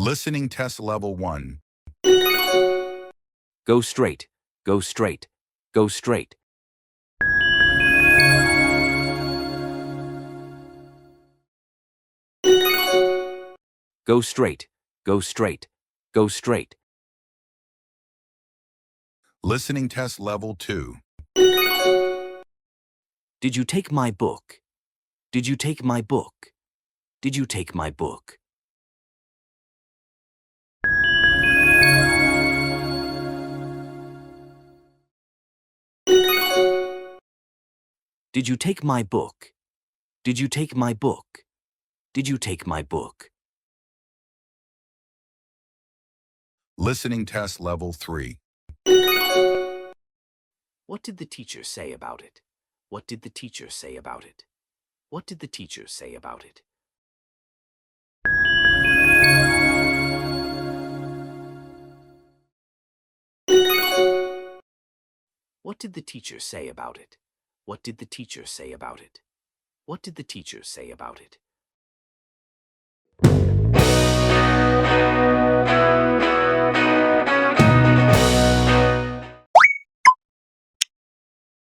Listening test level 1. Go straight, go straight, go straight. Go straight, go straight, go straight. Listening test level 2. Did you take my book? Did you take my book? Did you take my book? Did you take my book? Did you take my book? Did you take my book? Listening test level 3. What did the teacher say about it? What did the teacher say about it? What did the teacher say about it? What did the teacher say about it? What did the teacher say about it? What did the teacher say about it?